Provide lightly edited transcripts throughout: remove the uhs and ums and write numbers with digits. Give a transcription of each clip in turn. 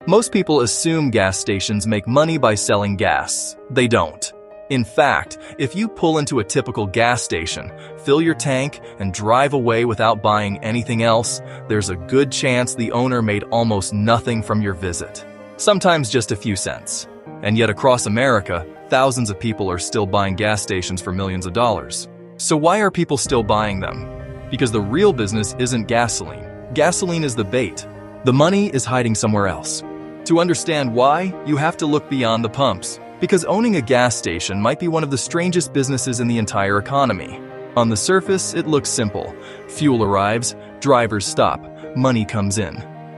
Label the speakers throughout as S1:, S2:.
S1: Most people assume gas stations make money by selling gas. They don't. In fact, if you pull into a typical gas station, fill your tank, and drive away without buying anything else, there's a good chance the owner made almost nothing from your visit. Sometimes just a few cents. And yet across America, thousands of people are still buying gas stations for millions of dollars. So why are people still buying them? Because the real business isn't gasoline. Gasoline is the bait. The money is hiding somewhere else. To understand why, you have to look beyond the pumps. Because owning a gas station might be one of the strangest businesses in the entire economy. On the surface, it looks simple. Fuel arrives, drivers stop, money comes in.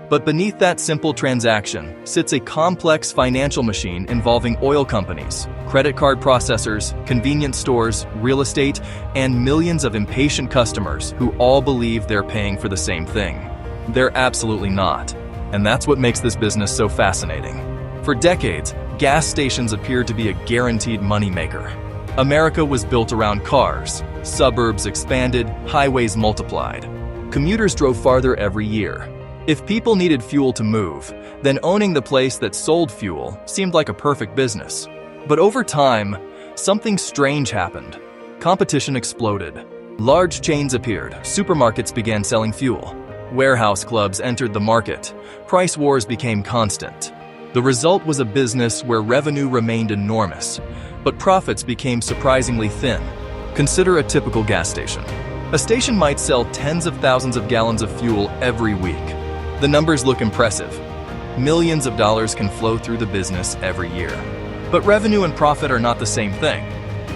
S1: But beneath that simple transaction sits a complex financial machine involving oil companies, credit card processors, convenience stores, real estate, and millions of impatient customers who all believe they're paying for the same thing. They're absolutely not. And that's what makes this business so fascinating. For decades, gas stations appeared to be a guaranteed moneymaker. America was built around cars. Suburbs expanded, highways multiplied. Commuters drove farther every year. If people needed fuel to move, then owning the place that sold fuel seemed like a perfect business. But over time, something strange happened. Competition exploded. Large chains appeared. Supermarkets began selling fuel. Warehouse clubs entered the market. Price wars became constant. The result was a business where revenue remained enormous, but profits became surprisingly thin. Consider a typical gas station. A station might sell tens of thousands of gallons of fuel every week. The numbers look impressive. Millions of dollars can flow through the business every year. But revenue and profit are not the same thing.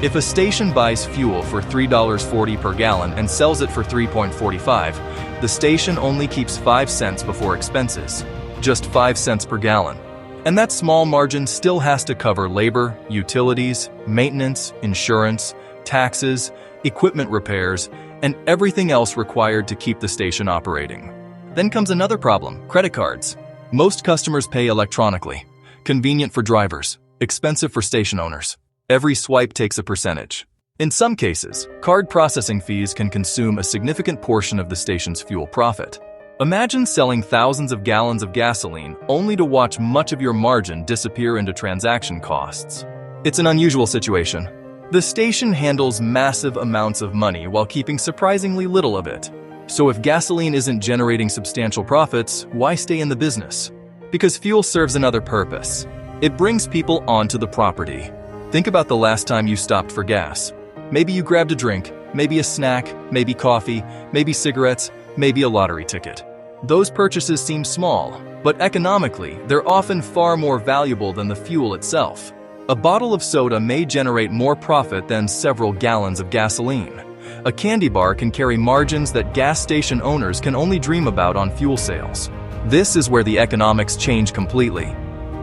S1: If a station buys fuel for $3.40 per gallon and sells it for $3.45, the station only keeps 5 cents before expenses. Just 5 cents per gallon. And that small margin still has to cover labor, utilities, maintenance, insurance, taxes, equipment repairs, and everything else required to keep the station operating. Then comes another problem: credit cards. Most customers pay electronically. Convenient for drivers, expensive for station owners. Every swipe takes a percentage. In some cases, card processing fees can consume a significant portion of the station's fuel profit. Imagine selling thousands of gallons of gasoline only to watch much of your margin disappear into transaction costs. It's an unusual situation. The station handles massive amounts of money while keeping surprisingly little of it. So if gasoline isn't generating substantial profits, why stay in the business? Because fuel serves another purpose. It brings people onto the property. Think about the last time you stopped for gas. Maybe you grabbed a drink, maybe a snack, maybe coffee, maybe cigarettes, maybe a lottery ticket. Those purchases seem small, but economically, they're often far more valuable than the fuel itself. A bottle of soda may generate more profit than several gallons of gasoline. A candy bar can carry margins that gas station owners can only dream about on fuel sales. This is where the economics change completely.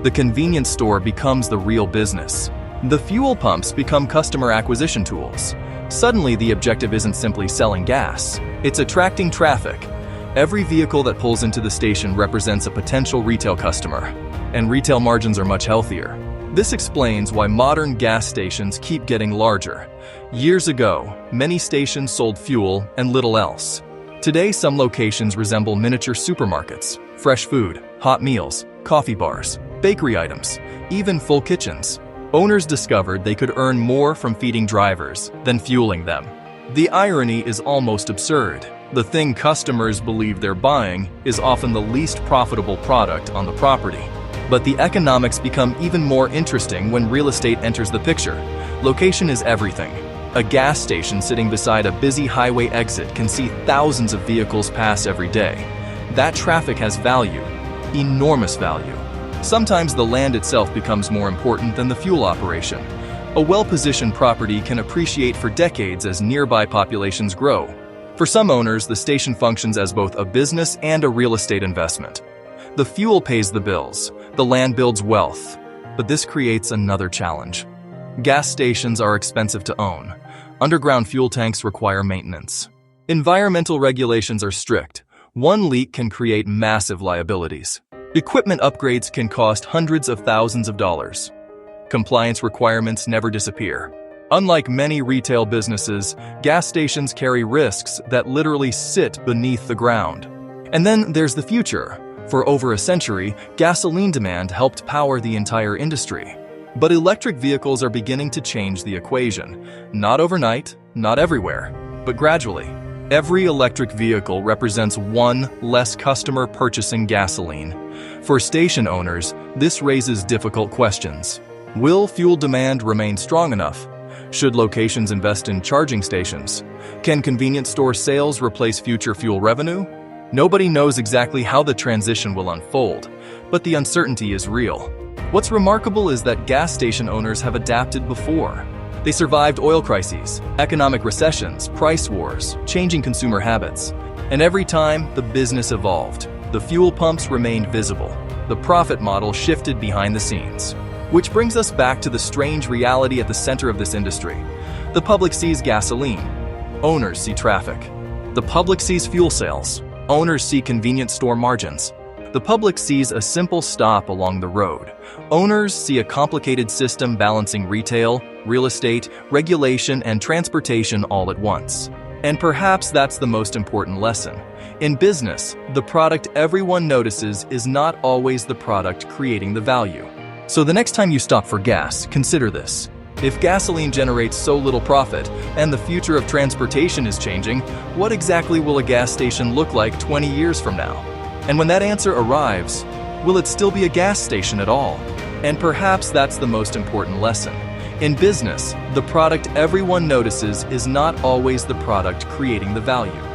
S1: The convenience store becomes the real business. The fuel pumps become customer acquisition tools. Suddenly, the objective isn't simply selling gas. It's attracting traffic. Every vehicle that pulls into the station represents a potential retail customer, and retail margins are much healthier. This explains why modern gas stations keep getting larger. Years ago, many stations sold fuel and little else. Today, some locations resemble miniature supermarkets: fresh food, hot meals, coffee bars, bakery items, even full kitchens. Owners discovered they could earn more from feeding drivers than fueling them. The irony is almost absurd. The thing customers believe they're buying is often the least profitable product on the property. But the economics become even more interesting when real estate enters the picture. Location is everything. A gas station sitting beside a busy highway exit can see thousands of vehicles pass every day. That traffic has value, enormous value. Sometimes the land itself becomes more important than the fuel operation. A well-positioned property can appreciate for decades as nearby populations grow. For some owners, the station functions as both a business and a real estate investment. The fuel pays the bills, the land builds wealth. But this creates another challenge. Gas stations are expensive to own. Underground fuel tanks require maintenance. Environmental regulations are strict. One leak can create massive liabilities. Equipment upgrades can cost hundreds of thousands of dollars. Compliance requirements never disappear. Unlike many retail businesses, gas stations carry risks that literally sit beneath the ground. And then there's the future. For over a century, gasoline demand helped power the entire industry. But electric vehicles are beginning to change the equation. Not overnight, not everywhere, but gradually. Every electric vehicle represents one less customer purchasing gasoline. For station owners, this raises difficult questions. Will fuel demand remain strong enough? Should locations invest in charging stations? Can convenience store sales replace future fuel revenue? Nobody knows exactly how the transition will unfold, but the uncertainty is real. What's remarkable is that gas station owners have adapted before. They survived oil crises, economic recessions, price wars, changing consumer habits. And every time, the business evolved. The fuel pumps remained visible. The profit model shifted behind the scenes. Which brings us back to the strange reality at the center of this industry. The public sees gasoline. Owners see traffic. The public sees fuel sales. Owners see convenience store margins. The public sees a simple stop along the road. Owners see a complicated system balancing retail, real estate, regulation, and transportation all at once. And perhaps that's the most important lesson. In business, the product everyone notices is not always the product creating the value. So the next time you stop for gas, consider this. If gasoline generates so little profit and the future of transportation is changing, what exactly will a gas station look like 20 years from now? And when that answer arrives, will it still be a gas station at all? And perhaps that's the most important lesson. In business, the product everyone notices is not always the product creating the value.